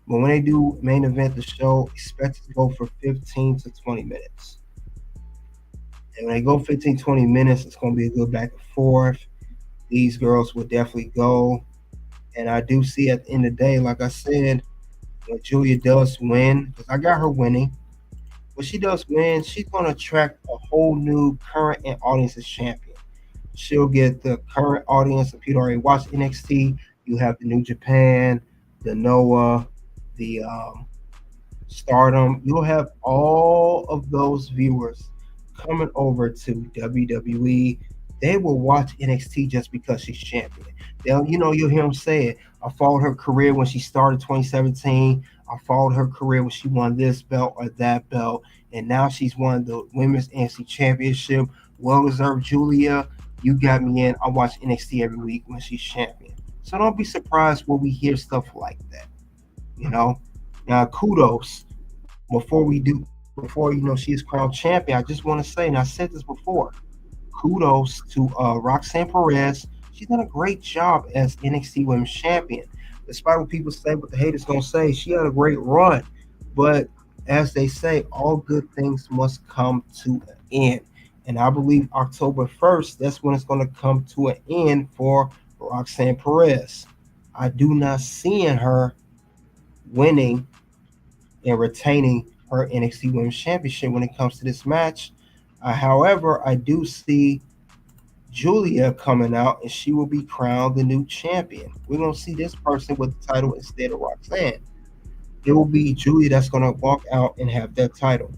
But when they do main event the show, expect it to go for 15 to 20 minutes. And when they go 15, 20 minutes, it's going to be a good back and forth. These girls will definitely go. And I do see at the end of the day, like I said, when Julia does win, because I got her winning, when she does win, she's going to attract a whole new current and audience as champion. She'll get the current audience of people already watch NXT. You have the New Japan, the Noah, the Stardom. You'll have all of those viewers coming over to WWE. They will watch NXT just because she's champion. You'll hear them say it. I followed her career when she started 2017. I followed her career when she won this belt or that belt. And now she's won the Women's NXT Championship. Well-deserved, Julia. You got me in. I watch NXT every week when she's champion. So don't be surprised when we hear stuff like that. Now kudos. Before she's crowned champion, I just want to say, and I said this before, kudos to Roxanne Perez. She's done a great job as NXT Women's Champion. Despite what people say, what the haters gonna say, she had a great run. But as they say, all good things must come to an end. And I believe October 1st, that's when it's going to come to an end for Roxanne Perez. I do not see her winning and retaining her NXT Women's Championship when it comes to this match. However, I do see Julia coming out, and she will be crowned the new champion. We're going to see this person with the title instead of Roxanne. It will be Julia that's going to walk out and have that title.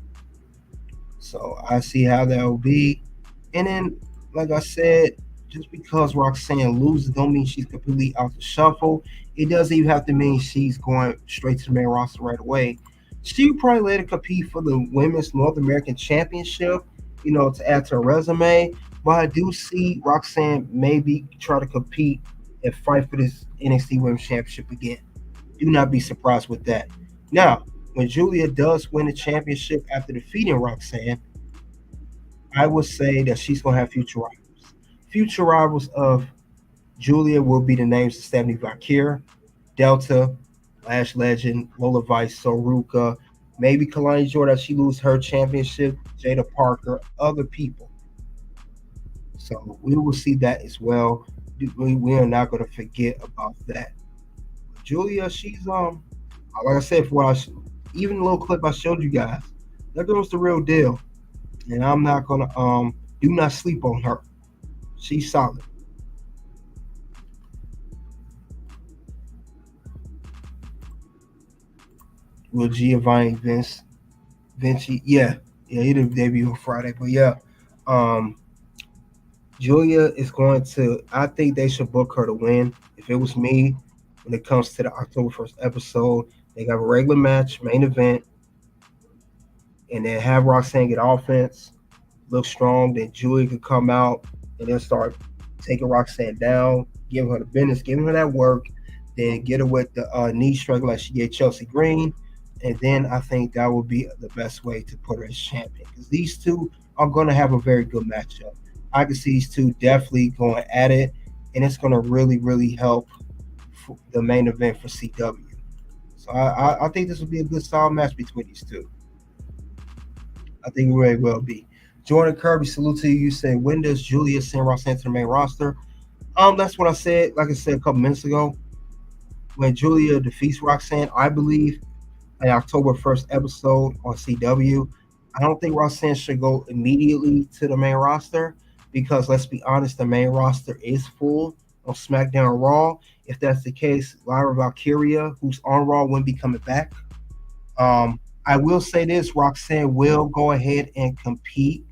So I see how that will be. And then, like I said, just because Roxanne loses don't mean she's completely out the shuffle. It doesn't even have to mean she's going straight to the main roster right away. She would probably let her compete for the Women's North American Championship, to add to her resume. But I do see Roxanne maybe try to compete and fight for this NXT Women's Championship again. Do not be surprised with that. Now, when Julia does win the championship after defeating Roxanne, I would say that she's going to have future rivals. Future rivals of Julia will be the names of Stephanie Valkyrie, Delta, Lash Legend, Lola Vice, Soruka, maybe Kalani Jordan if she loses her championship, Jada Parker, other people. So we will see that as well. We are not going to forget about that. Julia, she's like I said, even the little clip I showed you guys, that girl's the real deal, and I'm not gonna do not sleep on her. She's solid. Will Giovanni Vinci? Yeah, he didn't debut on Friday, but yeah, Julia is going to. I think they should book her to win. If it was me, when it comes to the October 1st episode, they got a regular match, main event, and then have Roxanne get offense, look strong. Then Julia could come out and then start taking Roxanne down, giving her the business, giving her that work, then get her with the knee struggle like she gave Chelsea Green. And then I think that would be the best way to put her as champion, because these two are going to have a very good matchup. I can see these two definitely going at it, and it's going to really, really help the main event for CW. So I think this will be a good solid match between these two. I think it very well be. Jordan Kirby, salute to you. You said, when does Julia send Roxanne to the main roster? That's what I said. Like I said a couple minutes ago, when Julia defeats Roxanne, I believe an October 1st episode on CW. I don't think Roxanne should go immediately to the main roster, because let's be honest, the main roster is full on SmackDown and Raw. If that's the case, Lyra Valkyria, who's on Raw, wouldn't be coming back. I will say this, Roxanne will go ahead and compete.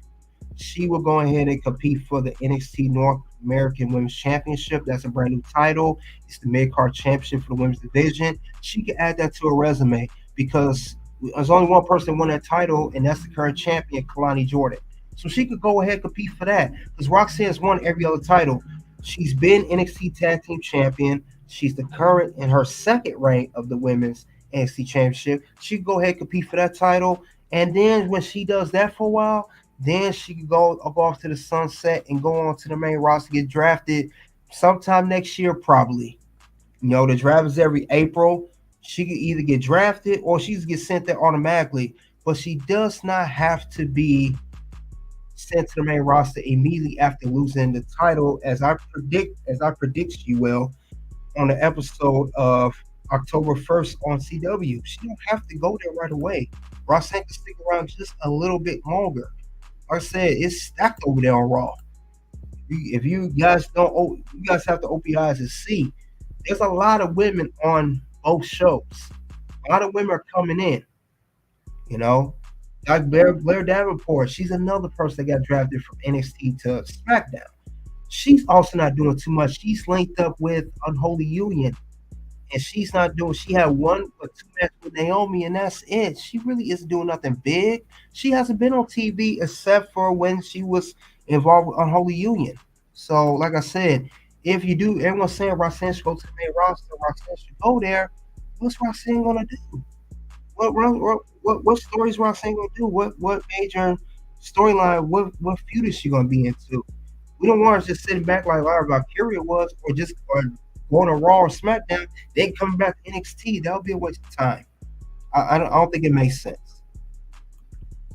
She will go ahead and compete for the NXT North American Women's Championship. That's a brand new title. It's the mid-card championship for the women's division. She can add that to her resume, because there's only one person who won that title, and that's the current champion, Kalani Jordan. So she could go ahead and compete for that, because Roxanne's won every other title. She's been NXT Tag Team Champion. She's the current in her second reign of the Women's NXT Championship. She could go ahead and compete for that title. And then when she does that for a while, then she could go off to the sunset and go on to the main roster, get drafted sometime next year, probably. The draft is every April. She could either get drafted or she could get sent there automatically. But she does not have to be sent to the main roster immediately after losing the title, as I predict she will on the episode of October 1st on CW. She don't have to go there right away. Roxanne can stick around just a little bit longer. Like I said, it's stacked over there on Raw. If you guys don't, you guys have to open your eyes and see. There's a lot of women on both shows. A lot of women are coming in. Like Blair Davenport, she's another person that got drafted from NXT to SmackDown. She's also not doing too much. She's linked up with Unholy Union, and she's not doing. She had one or two matches with Naomi, and that's it. She really isn't doing nothing big. She hasn't been on TV except for when she was involved with Unholy Union. So, like I said, if you do, everyone's saying Roxanne should go to the main roster. Roxanne should go there. What's Roxanne gonna do? What story is Roxanne gonna do? What major storyline? What feud is she gonna be into? We don't want her just sitting back like Lyra Valkyria was, or going to Raw or SmackDown, then coming back to NXT. That would be a waste of time. I don't think it makes sense.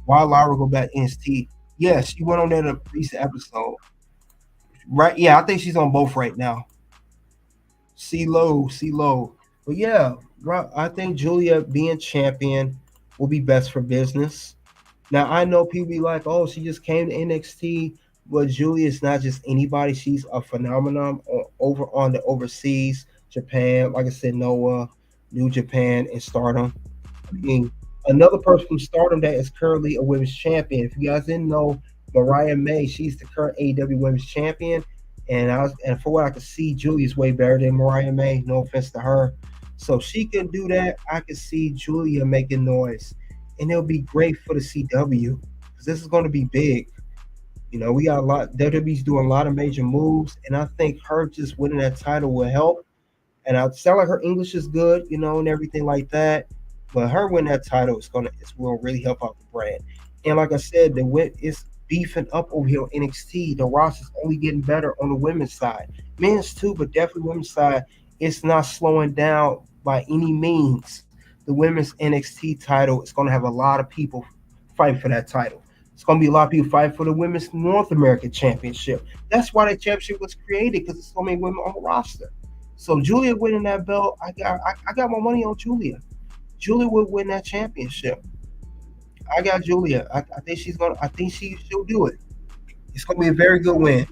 Why Lyra go back to NXT Yeah, she went on there in a recent episode. Right? Yeah, I think she's on both right now. C-Lo. But yeah, I think Julia being champion will be best for business. Now I know people be like, "Oh, she just came to NXT," but Julia is not just anybody. She's a phenomenon over on the overseas, Japan. Like I said, Noah, New Japan, and Stardom. I mean, another person from Stardom that is currently a women's champion. If you guys didn't know, Mariah May, she's the current AEW women's champion. And for what I could see, Julia's way better than Mariah May. No offense to her. So if she can do that, I could see Julia making noise. And it'll be great for the CW because this is going to be big. You know, we got a lot. WWE's doing a lot of major moves, and I think her just winning that title will help. And I sound like her English is good, you know, and everything like that. But her winning that title will really help out the brand. And like I said, it's beefing up over here on NXT. The roster's only getting better on the women's side, men's too, but definitely women's side. It's not slowing down by any means. The women's NXT title is going to have a lot of people fight for that title. It's going to be a lot of people fight for the women's North American Championship. That's why that championship was created, because there's so many women on the roster. So Julia winning that belt, I got my money on Julia. Julia will win that championship. I got Julia. I think she'll do it. It's going to be a very good win.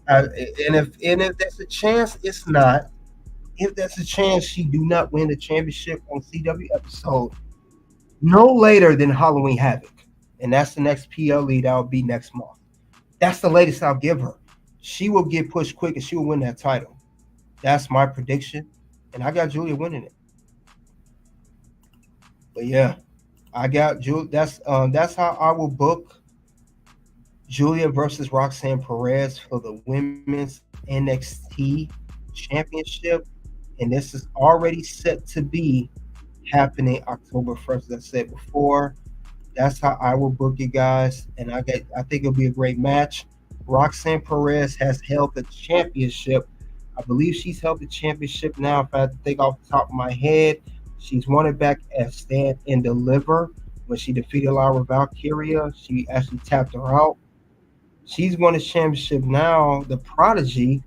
And if there's a chance, it's not. If there's a chance she do not win the championship on CW episode, no later than Halloween Havoc, and that's the next PLE that will be next month. That's the latest I'll give her. She will get pushed quick and she will win that title. That's my prediction, and I got Julia winning it. But yeah, I got Julia. That's how I will book Julia versus Roxanne Perez for the women's NXT Championship. And this is already set to be happening October 1st, as I said before. That's how I will book it, guys. And I think it'll be a great match. Roxanne Perez has held the championship. I believe she's held the championship now. If I had to think off the top of my head, she's won it back at Stand and Deliver when she defeated Laura Valkyria. She actually tapped her out. She's won the championship now. The Prodigy.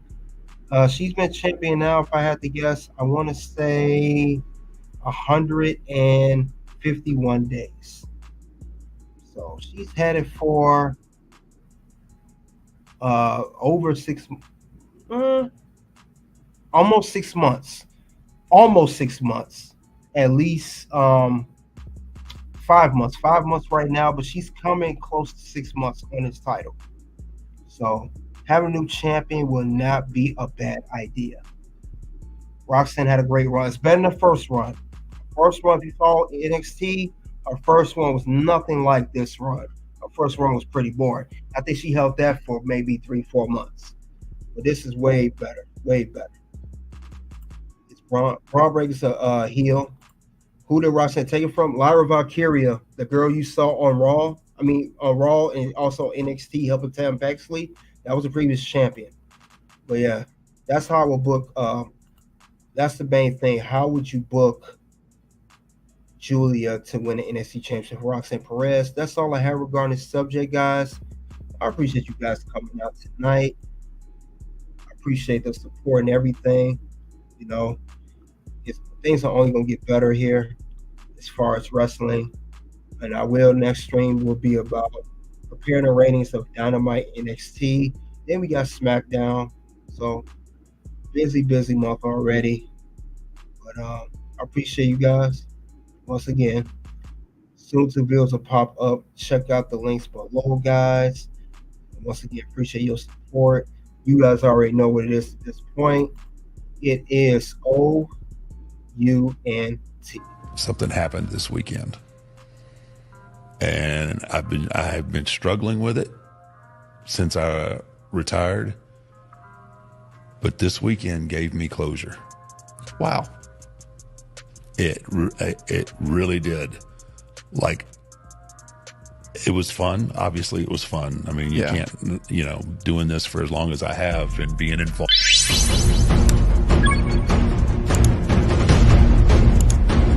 She's been champion now, if I had to guess, I want to say 151 days. So she's headed for over almost 6 months. Almost 6 months. At least 5 months. 5 months right now, but she's coming close to 6 months on this title. So having a new champion will not be a bad idea. Roxanne had a great run. It's better than the first run. First run, if you saw NXT, her first one was nothing like this run. Her first run was pretty boring. I think she held that for maybe 3-4 months. But this is way better. Way better. It's Braun Breaker's a heel. Who did Roxanne take it from? Lyra Valkyria, the girl you saw on Raw. On Raw and also NXT helping Tam Paxley. That was a previous champion. But yeah, that's how I will book. That's the main thing. How would you book Julia to win the NXT Championship for Roxanne Perez? That's all I have regarding this subject, guys. I appreciate you guys coming out tonight. I appreciate the support and everything. You know, things are only going to get better here as far as wrestling. And next stream will be about preparing the ratings of Dynamite NXT. Then we got SmackDown. So busy month already. But I appreciate you guys. Once again, soon to videos will pop up. Check out the links below, guys. And once again, appreciate your support. You guys already know what it is at this point. It is OUNT. Something happened this weekend. And I have been struggling with it since I retired, but this weekend gave me closure. Wow. It really did. Like, it was fun. Obviously it was fun. I mean, you can't, doing this for as long as I have and being involved.